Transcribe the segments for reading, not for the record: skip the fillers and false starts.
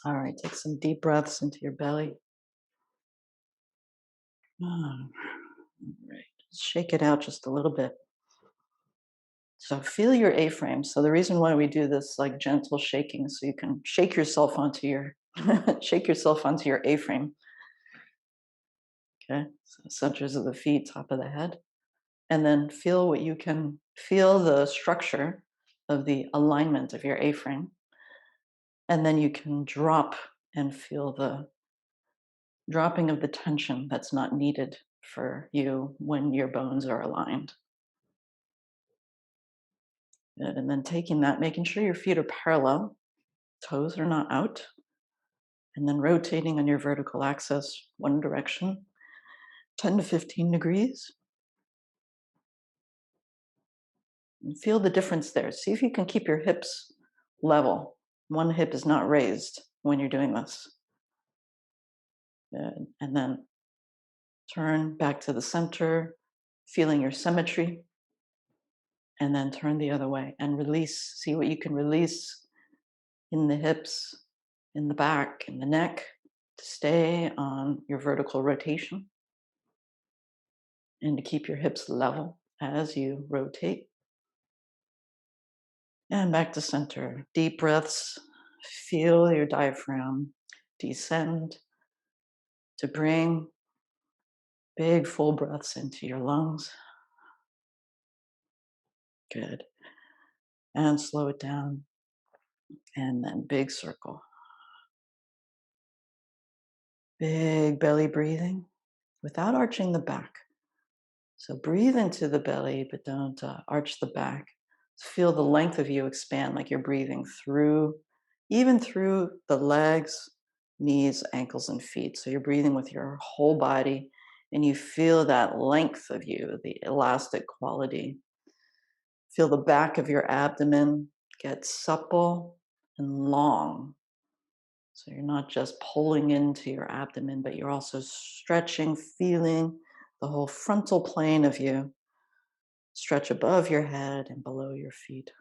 All right, take some deep breaths into your belly. All right, shake it out just a little bit. So feel your A-frame. So the reason why we do this like gentle shaking, so you can shake yourself onto your shake yourself onto your A-frame. Okay, so centers of the feet, top of the head, and then feel what you can feel the structure of the alignment of your A-frame, and then you can drop and feel the dropping of the tension that's not needed for you when your bones are aligned. Good. And then taking that, making sure your feet are parallel, toes are not out, and then rotating on your vertical axis one direction, 10 to 15 degrees. And feel the difference there. See if you can keep your hips level. One hip is not raised when you're doing this. Good. And then turn back to the center, feeling your symmetry, and then turn the other way and release. See what you can release in the hips, in the back, in the neck to stay on your vertical rotation and to keep your hips level as you rotate. And back to center. Deep breaths. Feel your diaphragm descend to bring big full breaths into your lungs. Good. And slow it down. And then big circle. Big belly breathing without arching the back. So breathe into the belly, but don't arch the back. Feel the length of you expand like you're breathing through, even through the legs, knees, ankles, and feet. So you're breathing with your whole body and you feel that length of you, the elastic quality. Feel the back of your abdomen get supple and long. So you're not just pulling into your abdomen, but you're also stretching, feeling the whole frontal plane of you stretch above your head and below your feet.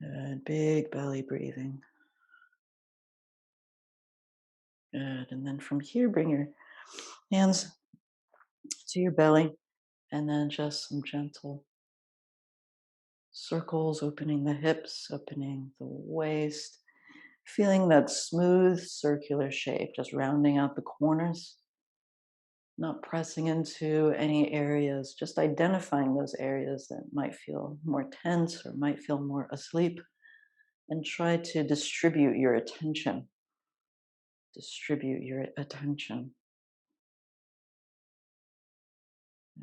Good. Big belly breathing. Good. And then from here, bring your hands to your belly and then just some gentle circles, opening the hips, opening the waist, feeling that smooth circular shape, just rounding out the corners, not pressing into any areas, just identifying those areas that might feel more tense or might feel more asleep, and try to distribute your attention. Distribute your attention.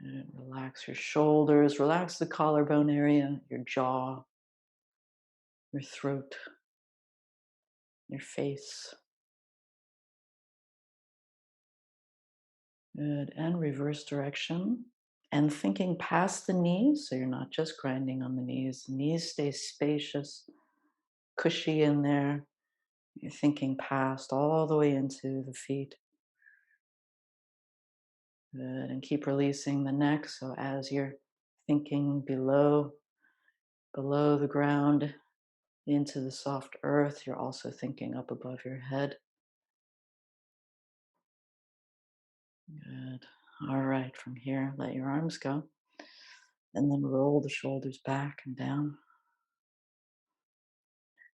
And relax your shoulders, relax the collarbone area, your jaw, your throat, your face. Good. And reverse direction. And thinking past the knees, so you're not just grinding on the knees. The knees stay spacious, cushy in there. You're thinking past all the way into the feet. Good. And keep releasing the neck. So as you're thinking below the ground, into the soft earth, you're also thinking up above your head. Good. All right, from here, let your arms go. And then roll the shoulders back and down.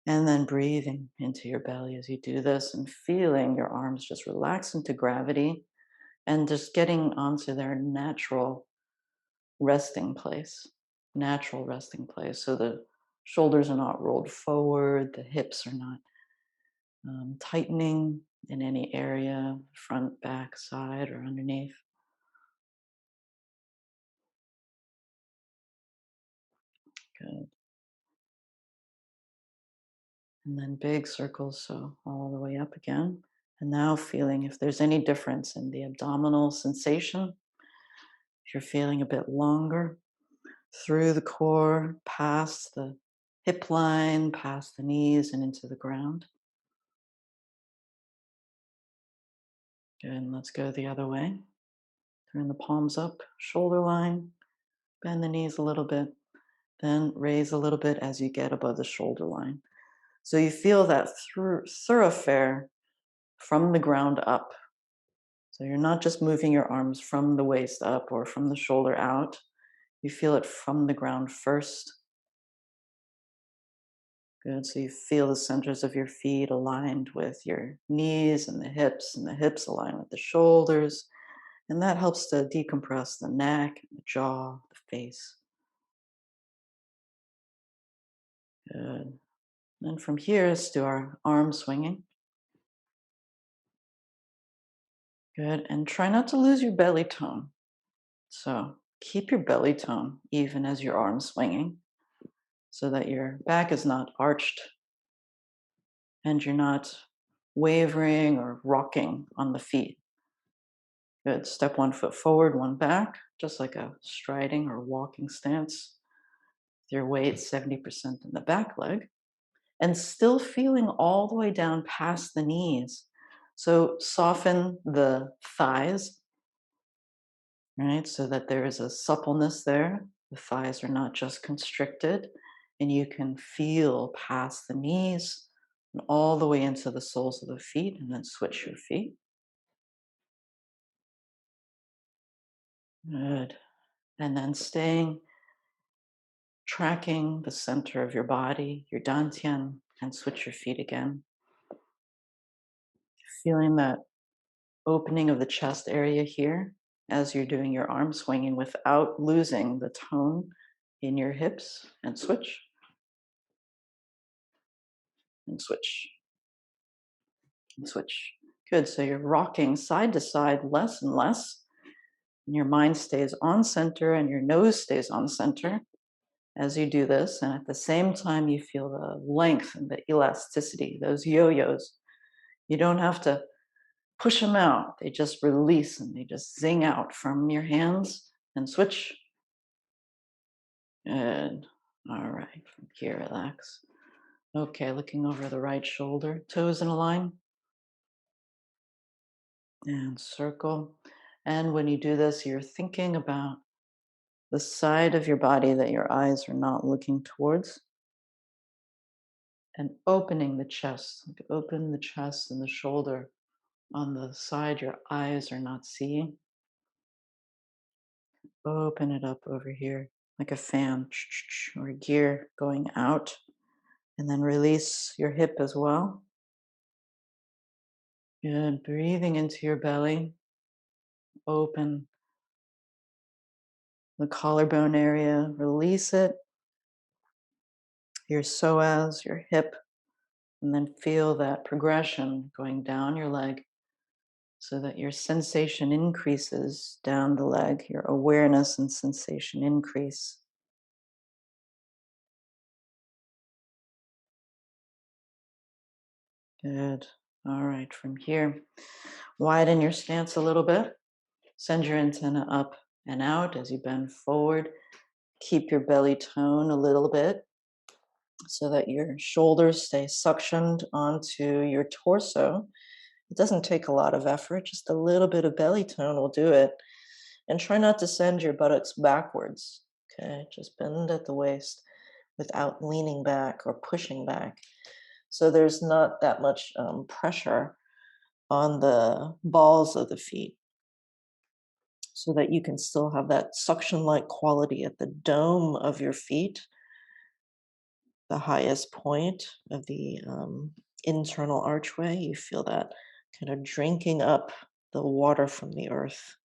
And then breathing into your belly as you do this and feeling your arms just relax into gravity and just getting onto their natural resting place. Natural resting place. So the shoulders are not rolled forward, the hips are not tightening in any area, front, back, side, or underneath. Good. And then big circles, so all the way up again. And now feeling if there's any difference in the abdominal sensation. If you're feeling a bit longer through the core, past the hip line, past the knees, and into the ground. Good. And let's go the other way. Turn the palms up, shoulder line, bend the knees a little bit, Then raise a little bit as you get above the shoulder line. So you feel that thoroughfare from the ground up. So you're not just moving your arms from the waist up or from the shoulder out. You feel it from the ground first. Good. So you feel the centers of your feet aligned with your knees and the hips aligned with the shoulders. And that helps to decompress the neck, the jaw, the face. Good. And from here, let's do our arm swinging. Good. And try not to lose your belly tone. So keep your belly tone even as your arm swinging so that your back is not arched and you're not wavering or rocking on the feet. Good. Step one foot forward, one back, just like a striding or walking stance. Your weight 70% in the back leg and still feeling all the way down past the knees. So soften the thighs, right? So that there is a suppleness there. The thighs are not just constricted, and you can feel past the knees and all the way into the soles of the feet, and then switch your feet. Good. And then tracking the center of your body, your dantian, and switch your feet again. Feeling that opening of the chest area here as you're doing your arm swinging without losing the tone in your hips, and switch and switch and switch. Good. So you're rocking side to side less and less, and your mind stays on center and your nose stays on center as you do this. And at the same time, you feel the length and the elasticity, those yo yos. You don't have to push them out, they just release and they just zing out from your hands, and switch. Good. All right. From here, relax. Okay, looking over the right shoulder, toes in a line, and circle. And when you do this, you're thinking about the side of your body that your eyes are not looking towards, and opening the chest. Like open the chest and the shoulder on the side your eyes are not seeing. Open it up over here like a fan or a gear going out. And then release your hip as well. Good. Breathing into your belly. Open the collarbone area. Release it. Your psoas, your hip. And then feel that progression going down your leg so that your sensation increases down the leg. Your awareness and sensation increase. Good. All right. From here, widen your stance a little bit. Send your antenna up and out as you bend forward. Keep your belly tone a little bit so that your shoulders stay suctioned onto your torso. It doesn't take a lot of effort, just a little bit of belly tone will do it. And try not to send your buttocks backwards. Okay, just bend at the waist without leaning back or pushing back. So there's not that much pressure on the balls of the feet, so that you can still have that suction-like quality at the dome of your feet, the highest point of the internal archway. You feel that kind of drinking up the water from the earth.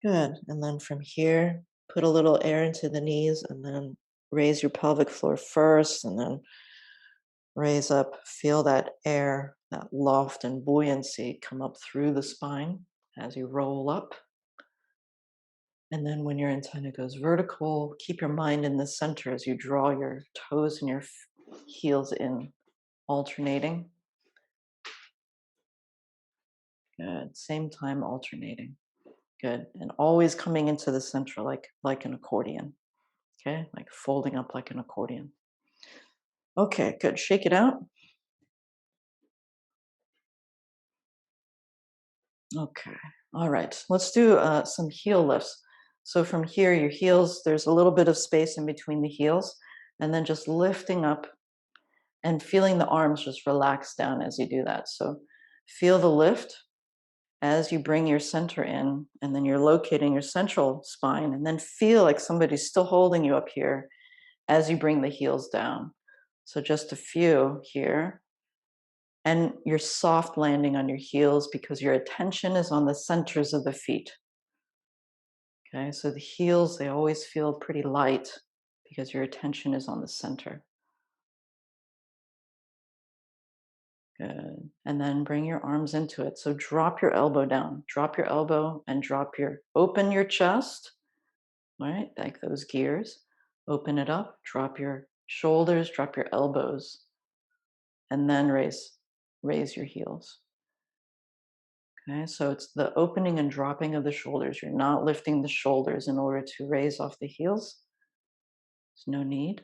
Good. And then from here, put a little air into the knees and then raise your pelvic floor first and then raise up. Feel that air, that loft and buoyancy come up through the spine as you roll up. And then when your antenna goes vertical, keep your mind in the center as you draw your toes and your heels in, alternating. Good. Same time alternating. Good. And always coming into the center like an accordion. Okay? Like folding up like an accordion. Okay, good. Shake it out. Okay. All right. Let's do some heel lifts. So from here, your heels, there's a little bit of space in between the heels, and then just lifting up and feeling the arms just relax down as you do that. So feel the lift as you bring your center in, and then you're locating your central spine, and then feel like somebody's still holding you up here as you bring the heels down. So just a few here. And you're soft landing on your heels because your attention is on the centers of the feet. Okay, so the heels, they always feel pretty light because your attention is on the center. Good. And then bring your arms into it. So drop your elbow down, drop your elbow and open your chest, right? Like those gears. Open it up, drop your shoulders, drop your elbows, and then raise your heels. Okay, so it's the opening and dropping of the shoulders. You're not lifting the shoulders in order to raise off the heels. There's no need,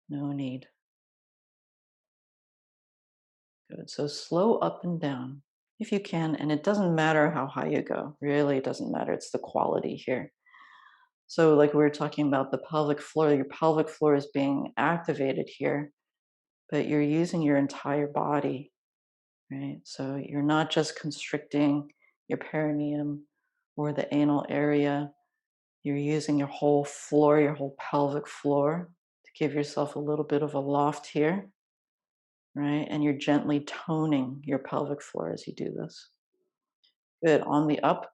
no need. Good. So slow up and down if you can. And it doesn't matter how high you go. Really, it doesn't matter. It's the quality here. So, like we were talking about the pelvic floor, your pelvic floor is being activated here, but you're using your entire body, right? So, you're not just constricting your perineum or the anal area. You're using your whole floor, your whole pelvic floor to give yourself a little bit of a loft here, right? And you're gently toning your pelvic floor as you do this. Good. On the up,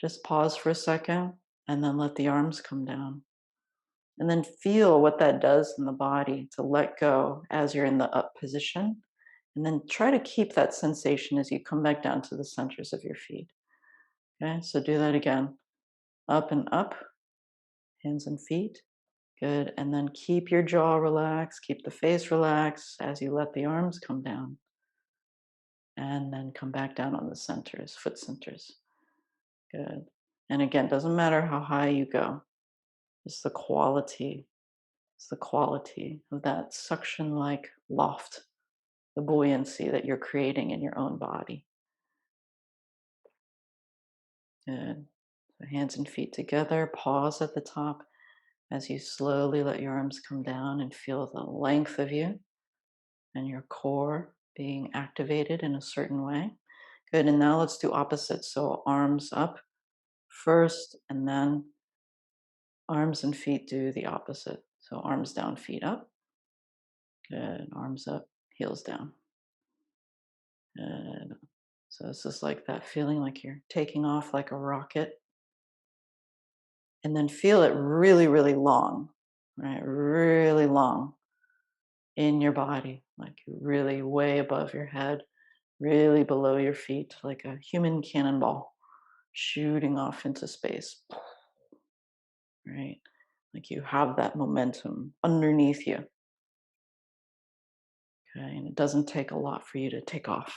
just pause for a second and then let the arms come down. And then feel what that does in the body to let go as you're in the up position. And then try to keep that sensation as you come back down to the centers of your feet. Okay, so do that again. Up and up, hands and feet. Good. And then keep your jaw relaxed, keep the face relaxed as you let the arms come down. And then come back down on the centers, foot centers. Good. And again, doesn't matter how high you go, it's the quality. It's the quality of that suction like loft, the buoyancy that you're creating in your own body. Good. So hands and feet together, pause at the top as you slowly let your arms come down and feel the length of you and your core being activated in a certain way. Good. And now let's do opposites. So arms up first, and then arms and feet do the opposite. So arms down, feet up. Good. Arms up, heels down. Good. So this is like that feeling like you're taking off like a rocket. And then feel it really, really long, right? Really long in your body, like really way above your head, really below your feet, like a human cannonball shooting off into space, right? Like you have that momentum underneath you. Okay. And it doesn't take a lot for you to take off.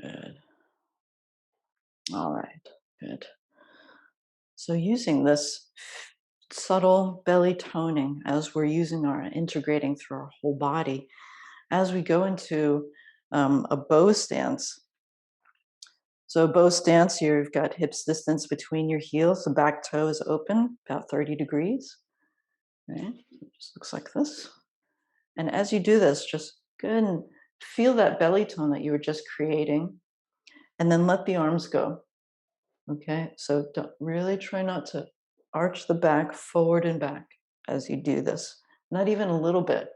Good. All right. Good. So using this subtle belly toning as we're using our integrating through our whole body, as we go into a bow stance. So bow stance, you've got hips distance between your heels. The back toe is open, about 30 degrees. Right? It just looks like this. And as you do this, just good and feel that belly tone that you were just creating, and then let the arms go. Okay, so don't really try not to arch the back forward and back as you do this. Not even a little bit,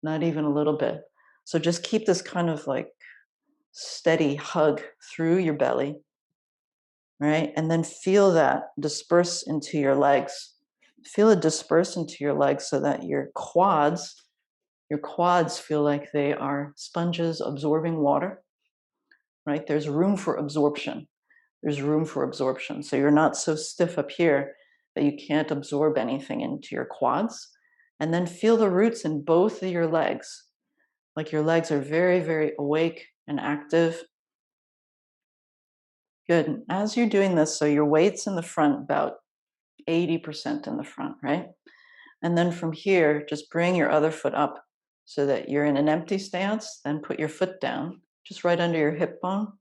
not even a little bit. So just keep this kind of like steady hug through your belly, right? And then feel that disperse into your legs. Feel it disperse into your legs so that your quads feel like they are sponges absorbing water, right? There's room for absorption. There's room for absorption. So you're not so stiff up here that you can't absorb anything into your quads. And then feel the roots in both of your legs. Like your legs are very, very awake and active. Good. And as you're doing this, so your weight's in the front, about 80% in the front, right? And then from here, just bring your other foot up so that you're in an empty stance. Then put your foot down, just right under your hip bone.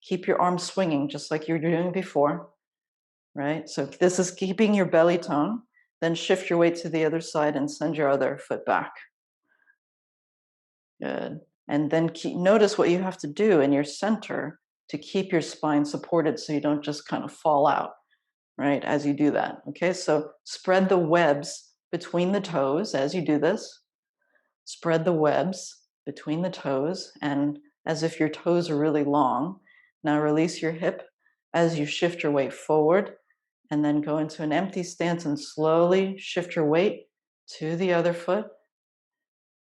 Keep your arms swinging just like you were doing before, right? So if this is keeping your belly tone, then shift your weight to the other side and send your other foot back. Good. And then notice what you have to do in your center to keep your spine supported so you don't just kind of fall out, right, as you do that. Okay, so spread the webs between the toes as you do this. Spread the webs between the toes, and as if your toes are really long. Now release your hip as you shift your weight forward, and then go into an empty stance and slowly shift your weight to the other foot.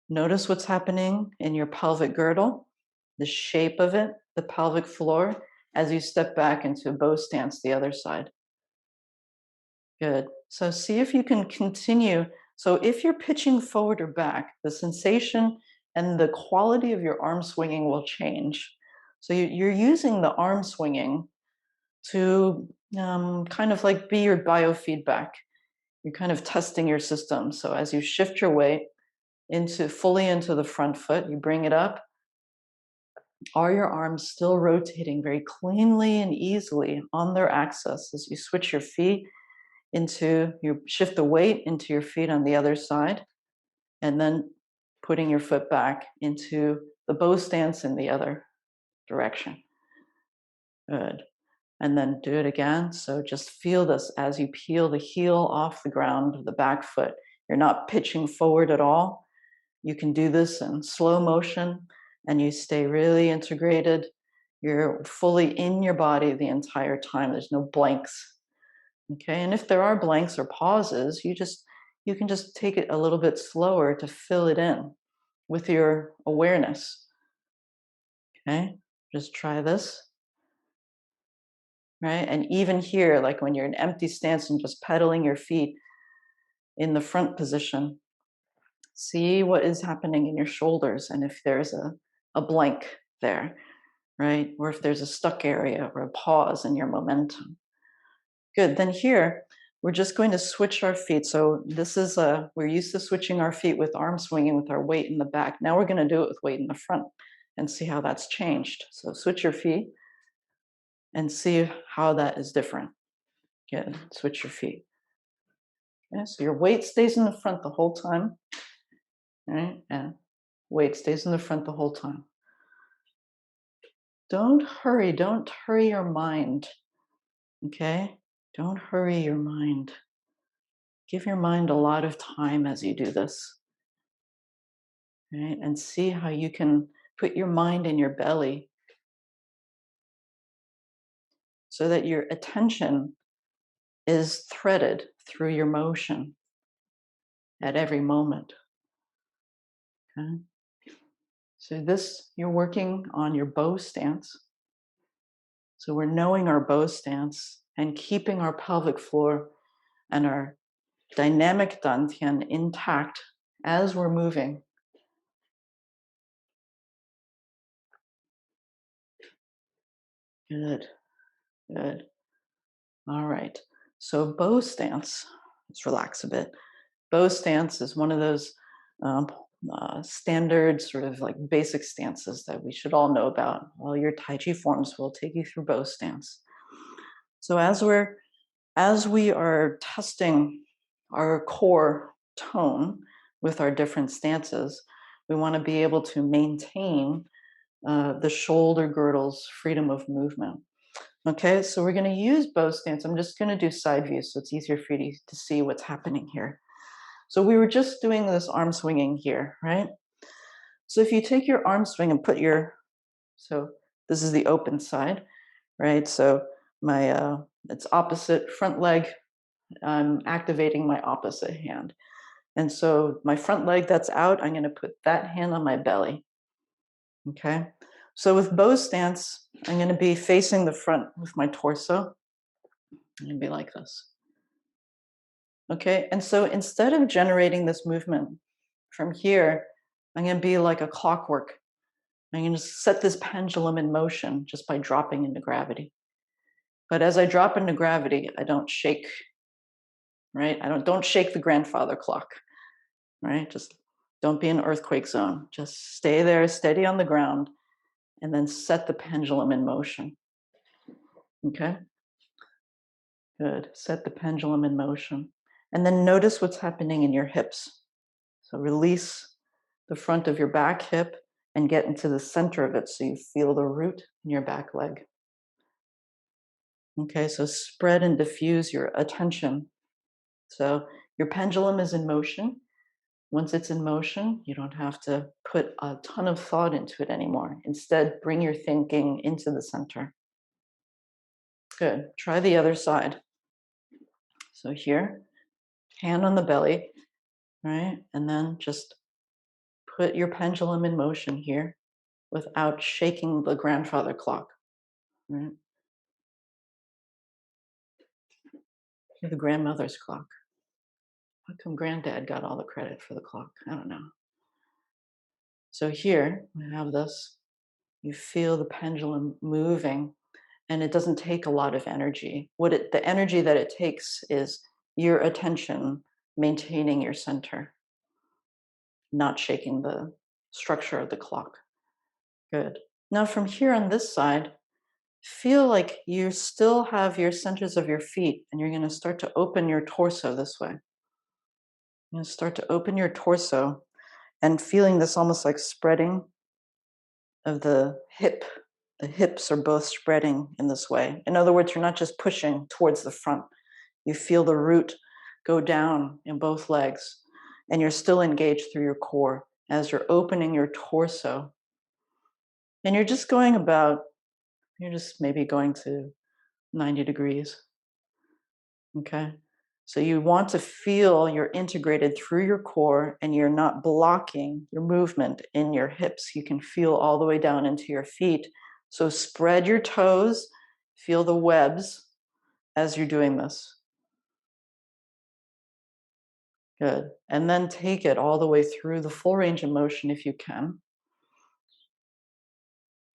Notice what's happening in your pelvic girdle, the shape of it, the pelvic floor, as you step back into a bow stance the other side. Good. So see if you can continue. So if you're pitching forward or back, the sensation and the quality of your arm swinging will change. So you're using the arm swinging to kind of like be your biofeedback. You're kind of testing your system. So as you shift your weight fully into the front foot, you bring it up. Are your arms still rotating very cleanly and easily on their axis as you switch your feet you shift the weight into your feet on the other side, and then putting your foot back into the bow stance in the other direction. Good. And then do it again. So just feel this as you peel the heel off the ground of the back foot. You're not pitching forward at all. You can do this in slow motion and you stay really integrated. You're fully in your body the entire time. There's no blanks. Okay, and if there are blanks or pauses, you can just take it a little bit slower to fill it in with your awareness. Okay, just try this, right? And even here, like when you're in empty stance and just pedaling your feet in the front position, see what is happening in your shoulders and if there's a blank there, right? Or if there's a stuck area or a pause in your momentum. Good. Then here, we're just going to switch our feet. So we're used to switching our feet with arm swinging with our weight in the back. Now we're going to do it with weight in the front and see how that's changed. So switch your feet and see how that is different. Good. Switch your feet. Okay, so your weight stays in the front the whole time. Right? And weight stays in the front the whole time. Don't hurry your mind. Okay? Don't hurry your mind. Give your mind a lot of time as you do this. Right? And see how you can put your mind in your belly so that your attention is threaded through your motion at every moment. Okay? So you're working on your bow stance. So we're knowing our bow stance and keeping our pelvic floor and our dynamic dantian intact as we're moving. Good, good. All right. So bow stance, let's relax a bit. Bow stance is one of those um, standard sort of like basic stances that we should all know about. All your Tai Chi forms will take you through bow stance. So as we are testing our core tone with our different stances, we want to be able to maintain the shoulder girdle's freedom of movement. Okay, so we're going to use bow stance. I'm just going to do side views so it's easier for you to see what's happening here. So we were just doing this arm swinging here, right? So if you take your arm swing and so this is the open side, right? So it's opposite front leg. I'm activating my opposite hand. And so my front leg that's out, I'm going to put that hand on my belly. Okay. So with bow stance, I'm going to be facing the front with my torso. I'm going to be like this. Okay. And so instead of generating this movement from here, I'm going to be like a clockwork. I'm going to set this pendulum in motion just by dropping into gravity. But as I drop into gravity, I don't shake, right? Don't shake the grandfather clock, right? Just don't be in earthquake zone. Just stay there, steady on the ground, and then set the pendulum in motion. Okay, good. Set the pendulum in motion. And then notice what's happening in your hips. So release the front of your back hip and get into the center of it so you feel the root in your back leg. Okay, so spread and diffuse your attention. So your pendulum is in motion. Once it's in motion, you don't have to put a ton of thought into it anymore. Instead, bring your thinking into the center. Good. Try the other side. So here, hand on the belly, right? And then just put your pendulum in motion here without shaking the grandfather clock, right? The grandmother's clock. How come granddad got all the credit for the clock? I don't know. So here we have this. You feel the pendulum moving, and it doesn't take a lot of energy. The energy that it takes is your attention maintaining your center, not shaking the structure of the clock. Good. Now from here on this side, feel like you still have your centers of your feet, and you're going to start to open your torso this way. You're going to start to open your torso and feeling this almost like spreading of the hip. The hips are both spreading in this way. In other words, you're not just pushing towards the front. You feel the root go down in both legs, and you're still engaged through your core as you're opening your torso. And you're just maybe going to 90 degrees. Okay. So you want to feel you're integrated through your core and you're not blocking your movement in your hips. You can feel all the way down into your feet. So spread your toes, feel the webs as you're doing this. Good. And then take it all the way through the full range of motion if you can.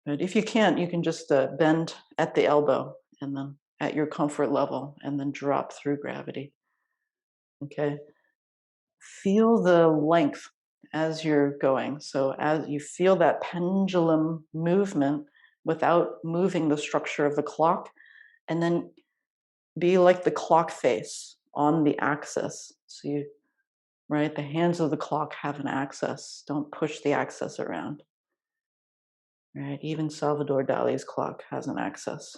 But if you can't, you can just bend at the elbow and then at your comfort level and then drop through gravity. Okay. Feel the length as you're going. So as you feel that pendulum movement without moving the structure of the clock, and then be like the clock face on the axis. So you, right, the hands of the clock have an axis. Don't push the axis around. Right, even Salvador Dali's clock has an axis.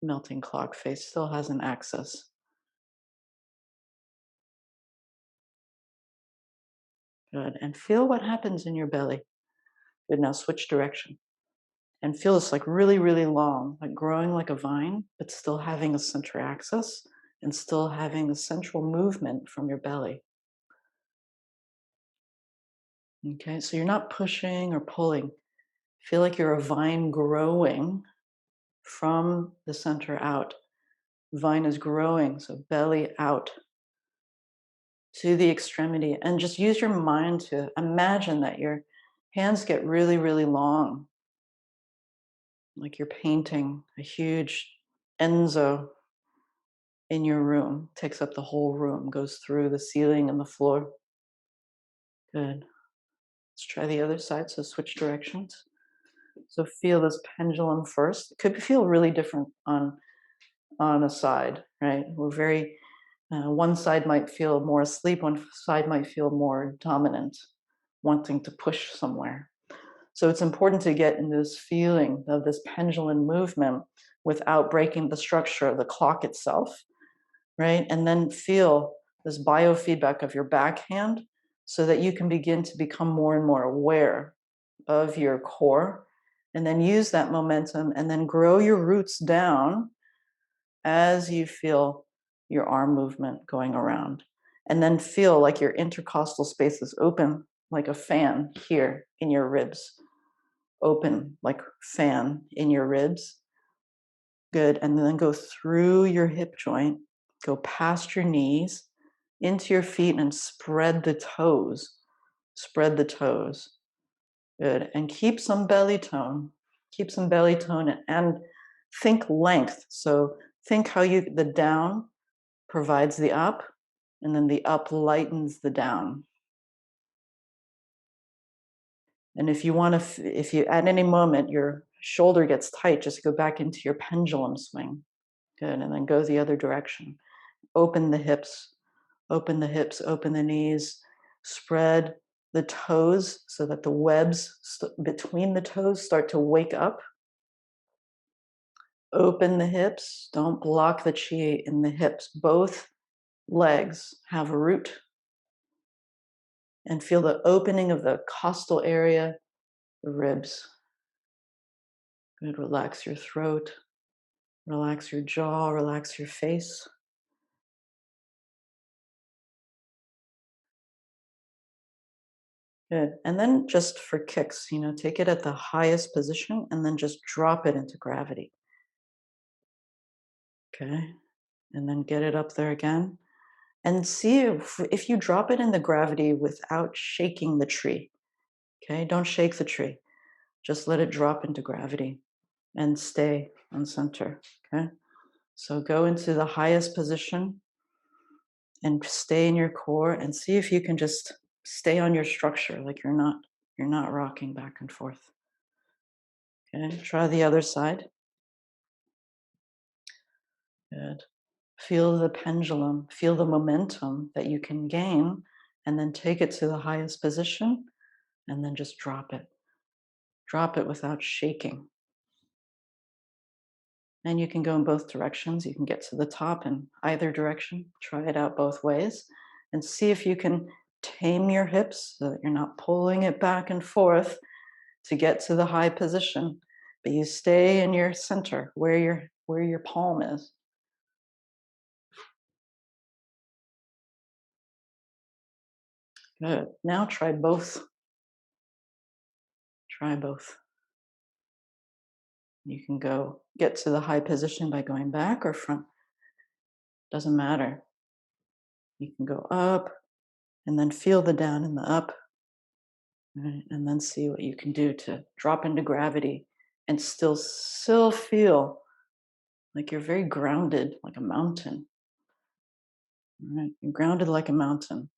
Melting clock face still has an axis. Good, and feel what happens in your belly. Good, now switch direction. And feel this like really, really long, like growing like a vine, but still having a center axis and still having a central movement from your belly. Okay, so you're not pushing or pulling. Feel like you're a vine growing from the center out. Vine is growing, so belly out to the extremity. And just use your mind to imagine that your hands get really, really long, like you're painting a huge Enzo in your room, takes up the whole room, goes through the ceiling and the floor. Good. Let's try the other side. So switch directions. So feel this pendulum first. It could feel really different on a side, right? We're very one side might feel more asleep, one side might feel more dominant, wanting to push somewhere. So it's important to get in this feeling of this pendulum movement without breaking the structure of the clock itself, right? And then feel this biofeedback of your backhand so that you can begin to become more and more aware of your core, and then use that momentum and then grow your roots down as you feel your arm movement going around. And then feel like your intercostal space is open like a fan here in your ribs. Open like fan in your ribs. Good. And then go through your hip joint, go past your knees, into your feet, and spread the toes. Spread the toes. Good. And keep some belly tone. Keep some belly tone and think length. So think how the down provides the up, and then the up lightens the down. And if you want to, if you at any moment your shoulder gets tight, just go back into your pendulum swing. Good. And then go the other direction. Open the hips, open the hips, open the knees, spread the toes so that the webs between the toes start to wake up. Open the hips, don't block the chi in the hips. Both legs have a root, and feel the opening of the costal area, the ribs. Good. Relax your throat, relax your jaw, relax your face. Good. And then just for kicks, take it at the highest position and then just drop it into gravity. Okay. And then get it up there again. And see if you drop it in the gravity without shaking the tree. Okay. Don't shake the tree. Just let it drop into gravity and stay on center. Okay. So go into the highest position and stay in your core and see if you can just stay on your structure like you're not rocking back and forth. Okay. Try the other side. Good. Feel the pendulum, feel the momentum that you can gain, and then take it to the highest position and then just drop it. Drop it without shaking. And you can go in both directions. You can get to the top in either direction. Try it out both ways and see if you can tame your hips so that you're not pulling it back and forth to get to the high position, but you stay in your center where your palm is. Good. Now try both. Try both. You can go get to the high position by going back or front. Doesn't matter. You can go up and then feel the down and the up, right? And then see what you can do to drop into gravity and still feel like you're very grounded, like a mountain. Right? You're grounded like a mountain.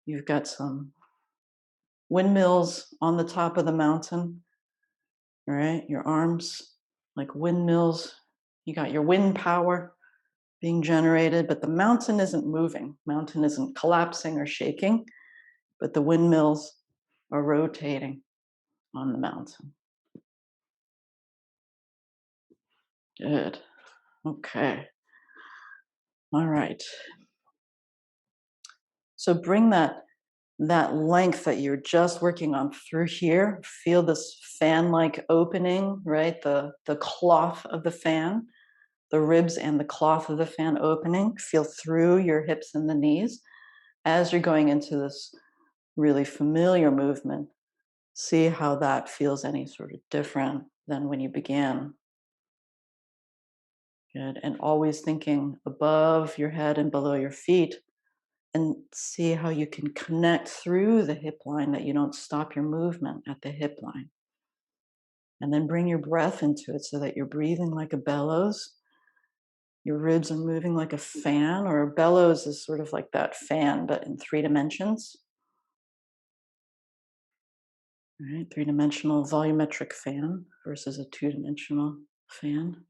You've got some windmills on the top of the mountain, right? Your arms like windmills. You got your wind power being generated, but the mountain isn't moving. Mountain isn't collapsing or shaking, but the windmills are rotating on the mountain. Good. Okay. All right. So bring that length that you're just working on through here. Feel this fan-like opening, right? The cloth of the fan, the ribs and the cloth of the fan opening. Feel through your hips and the knees as you're going into this really familiar movement. See how that feels any sort of different than when you began. Good. And always thinking above your head and below your feet, and see how you can connect through the hip line, that you don't stop your movement at the hip line. And then bring your breath into it so that you're breathing like a bellows. Your ribs are moving like a fan, or a bellows is sort of like that fan, but in 3 dimensions. Right? 3-dimensional volumetric fan versus a 2-dimensional fan.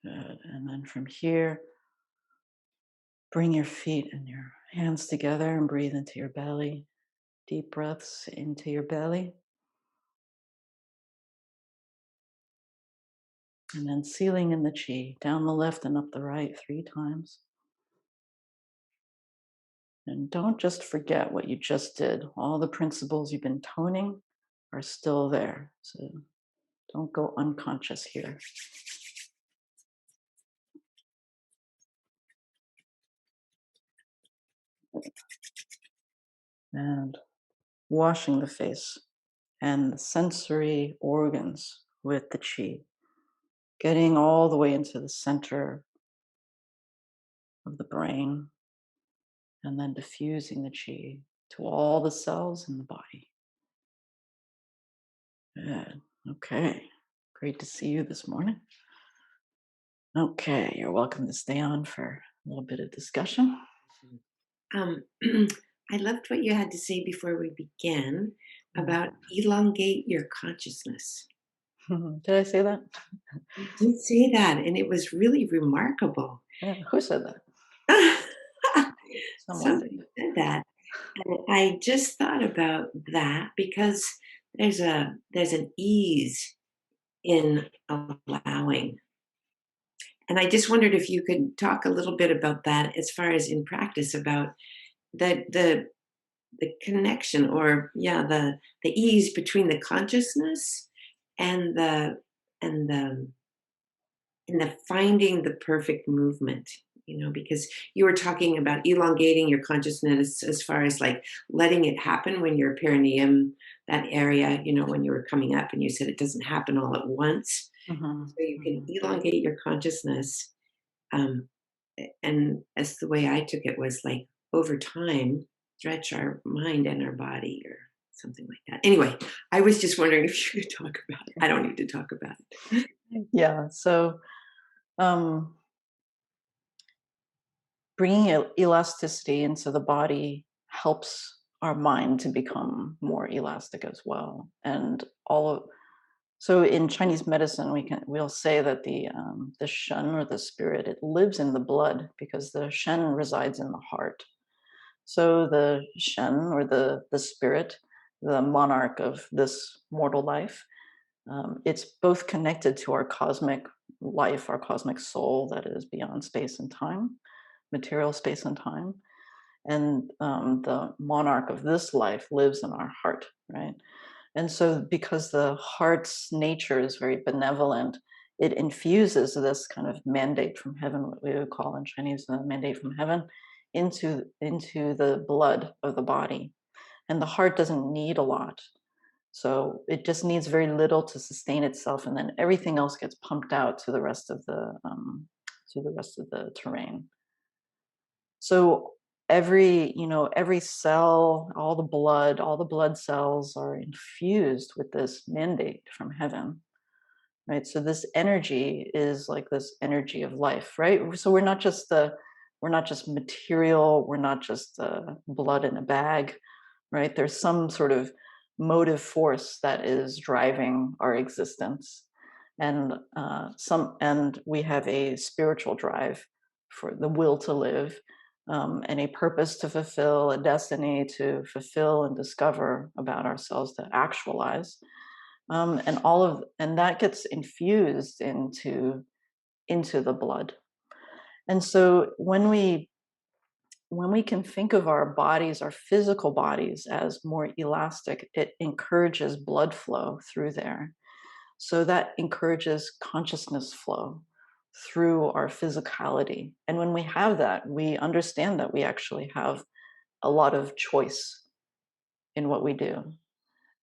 Good. And then from here, bring your feet and your hands together and breathe into your belly. Deep breaths into your belly. And then sealing in the chi, down the left and up the right 3 times. And don't just forget what you just did. All the principles you've been toning are still there. So don't go unconscious here. And washing the face and the sensory organs with the chi. Getting all the way into the center of the brain, and then diffusing the chi to all the cells in the body. Good. Okay. Great to see you this morning. Okay, you're welcome to stay on for a little bit of discussion. I loved what you had to say before we began, about elongate your consciousness. Did I say that? You did say that, and it was really remarkable. Yeah, who said that? Someone did. Somebody said that, and I just thought about that because there's an ease in allowing. And I just wondered if you could talk a little bit about that as far as in practice about the connection, or yeah, the ease between the consciousness and and the the finding the perfect movement, because you were talking about elongating your consciousness as far as like letting it happen when your perineum, that area, when you were coming up, and you said it doesn't happen all at once. Mhm, So you can mhm. elongate your consciousness. um, and as the way I took it was like over time, stretch our mind and our body or something like that. Anyway, I was just wondering if you could talk about it. I don't need to talk about it. Yeah, so, um, bringing elasticity into the body helps our mind to become more elastic as well, and all of so in Chinese medicine, we'll say that the shen or the spirit, it lives in the blood because the shen resides in the heart. So the shen or the spirit, the monarch of this mortal life, it's both connected to our cosmic life, our cosmic soul that is beyond space and time, material space and time, and the monarch of this life lives in our heart, right? And so, because the heart's nature is very benevolent, it infuses this kind of mandate from heaven, what we would call in Chinese the mandate from heaven, into the blood of the body. And the heart doesn't need a lot, so it just needs very little to sustain itself, and then everything else gets pumped out to the rest of the terrain. So every cell, all the blood cells are infused with this mandate from heaven, right? So this energy is like this energy of life, right? So we're not just material, we're not just blood in a bag, right? There's some sort of motive force that is driving our existence, and we have a spiritual drive for the will to live, and a purpose to fulfill, a destiny to fulfill and discover about ourselves, to actualize, and that gets infused into the blood. And so when we can think of our bodies, our physical bodies, as more elastic, it encourages blood flow through there. So that encourages consciousness flow through our physicality. And when we have that, we understand that we actually have a lot of choice in what we do.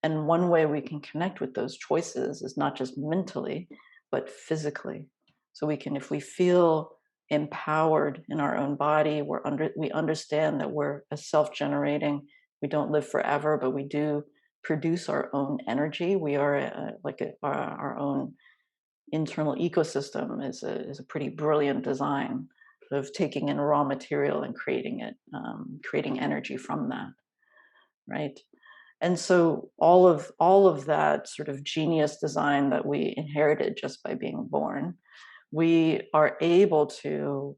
And one way we can connect with those choices is not just mentally, but physically. So we can, if we feel empowered in our own body, we understand that we're a self-generating. We don't live forever, but we do produce our own energy. We are our own internal ecosystem is a pretty brilliant design of taking in raw material and creating it, creating energy from that, right? And so all of that sort of genius design that we inherited just by being born, we are able to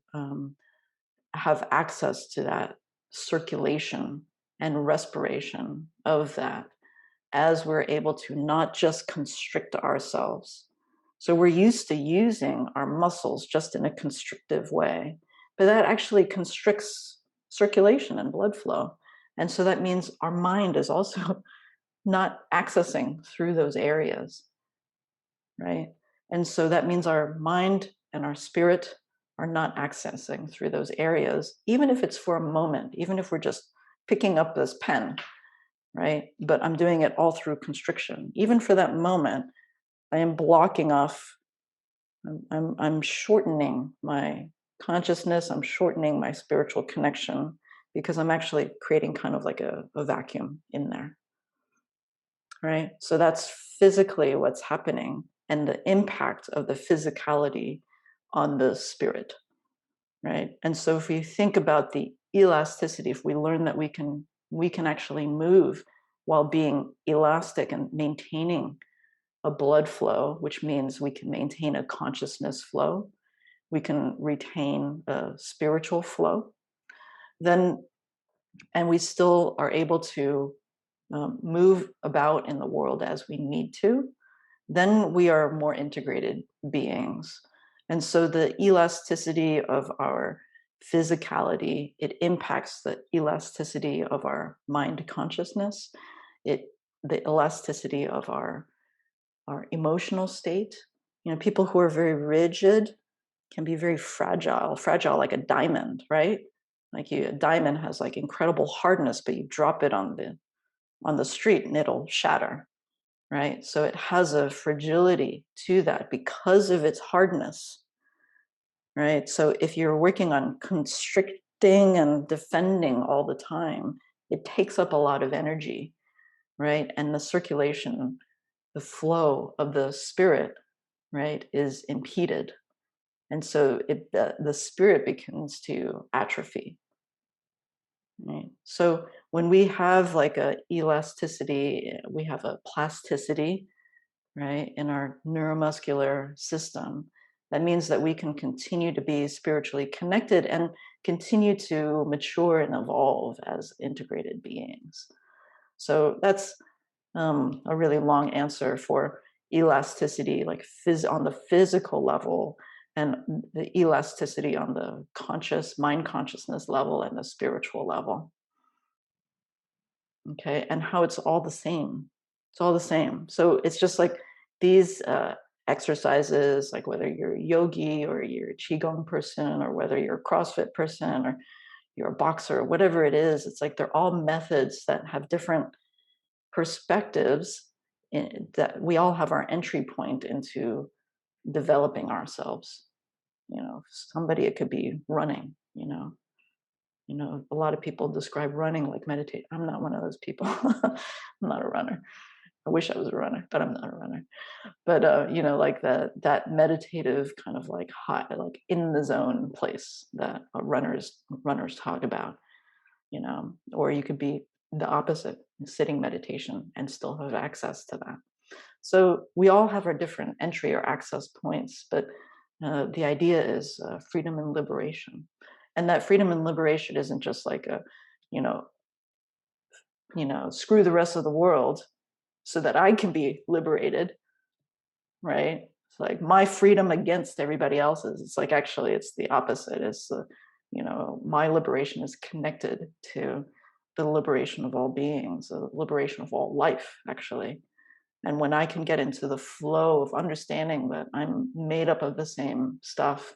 have access to that circulation and respiration of that, as we're able to not just constrict ourselves. So we're used to using our muscles just in a constrictive way, but that actually constricts circulation and blood flow. And so that means our mind is also not accessing through those areas, right? And so that means our mind and our spirit are not accessing through those areas, even if it's for a moment, even if we're just picking up this pen, right? But I'm doing it all through constriction. Even for that moment, I am blocking off, I'm shortening my consciousness, I'm shortening my spiritual connection because I'm actually creating kind of like a vacuum in there, right? So that's physically what's happening and the impact of the physicality on the spirit, right? And so if we think about the elasticity, if we learn that we can actually move while being elastic and maintaining a blood flow, which means we can maintain a consciousness flow, we can retain a spiritual flow, then, and we still are able to move about in the world as we need to, then we are more integrated beings. And so the elasticity of our physicality, it impacts the elasticity of our mind consciousness, it the elasticity of our emotional state. You know, people who are very rigid can be very fragile, fragile like a diamond, right? Like a diamond has like incredible hardness, but you drop it on the street and it'll shatter, right? So it has a fragility to that because of its hardness, right? So if you're working on constricting and defending all the time, it takes up a lot of energy, right? And the circulation, the flow of the spirit, right, is impeded. And so the spirit begins to atrophy, right? So when we have like a elasticity, we have a plasticity, right, in our neuromuscular system, that means that we can continue to be spiritually connected and continue to mature and evolve as integrated beings. So that's a really long answer for elasticity, like on the physical level, and the elasticity on the conscious mind consciousness level and the spiritual level. Okay, and how it's all the same. It's all the same. So it's just like these exercises, like whether you're a yogi or you're a qigong person or whether you're a CrossFit person or you're a boxer or whatever it is, it's like they're all methods that have different perspectives that we all have our entry point into developing ourselves. You know, somebody, it could be running, a lot of people describe running like meditate. I'm not one of those people. I'm not a runner. I wish I was a runner, but I'm not a runner. But like that meditative kind of like high, like in the zone place that runners talk about, or you could be the opposite, sitting meditation, and still have access to that. So we all have our different entry or access points, but the idea is freedom and liberation. And that freedom and liberation isn't just like a, you know, screw the rest of the world so that I can be liberated, right? It's like my freedom against everybody else's. It's like actually it's the opposite. It's my liberation is connected to the liberation of all beings, the liberation of all life, actually. And when I can get into the flow of understanding that I'm made up of the same stuff,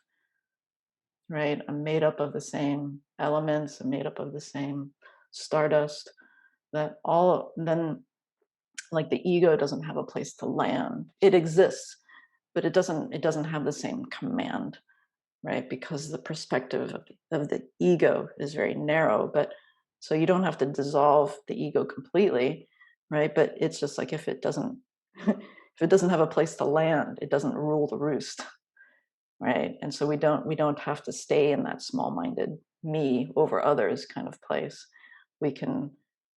right? I'm made up of the same elements, I'm made up of the same stardust, that all then like the ego doesn't have a place to land. It exists, but it doesn't have the same command, right? Because the perspective of the ego is very narrow, but so you don't have to dissolve the ego completely, right? But it's just like if it doesn't if it doesn't have a place to land, it doesn't rule the roost, right? And so we don't have to stay in that small-minded me over others kind of place. We can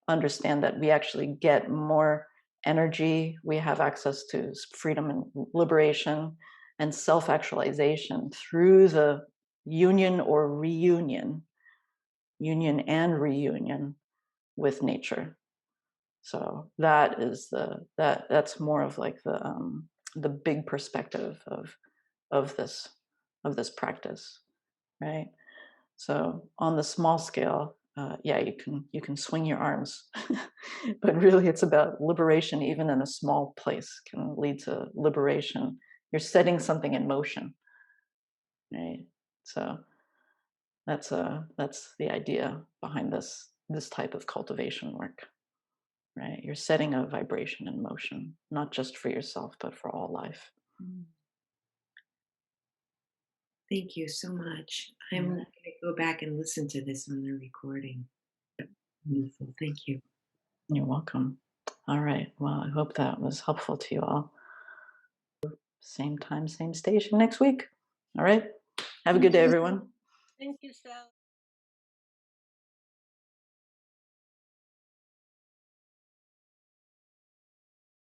understand that we actually get more energy, we have access to freedom and liberation and self-actualization through the union or reunion, union and reunion with nature. So that is that's more of like the big perspective of this of this practice, right? So on the small scale, yeah, you can swing your arms, but really it's about liberation. Even in a small place can lead to liberation. You're setting something in motion, right? So that's the idea behind this type of cultivation work, right? You're setting a vibration in motion, not just for yourself, but for all life. Mm. Thank you so much. I'm Mm. going to go back and listen to this on the recording. Wonderful. Thank you. You're welcome. All right. Well, I hope that was helpful to you all. Same time, same station next week. All right. Have a good Thank day, you. everyone. Thank you, Sal.